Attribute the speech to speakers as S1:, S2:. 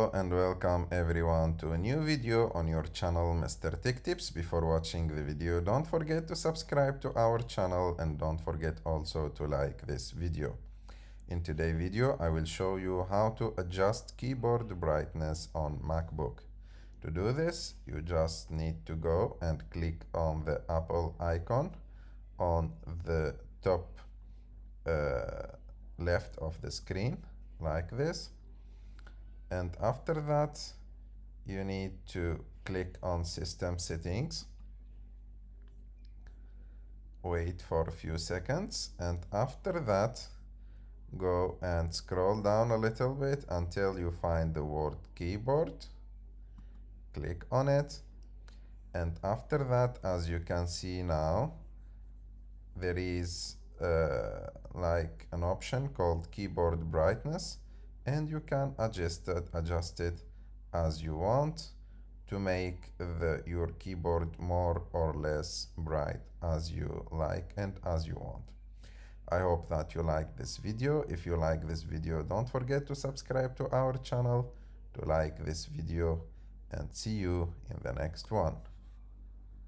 S1: Hello and welcome everyone to a new video on your channel Mr. Tech Tips. Before watching the video, don't forget to subscribe to our channel and don't forget also to like this video. In today's video, I will show you how to adjust keyboard brightness on MacBook. To do this, you just need to go and click on the Apple icon on the top left of the screen like this. And after that, you need to click on System Settings. Wait for a few seconds, and after that, go and scroll down a little bit until you find the word keyboard. Click on it, and after that, as you can see now, there is like an option called keyboard brightness, and you can adjust it as you want to make your keyboard more or less bright as you like and as you want. I hope that you like this video. If you like this video, don't forget to subscribe to our channel, to like this video, and see you in the next one.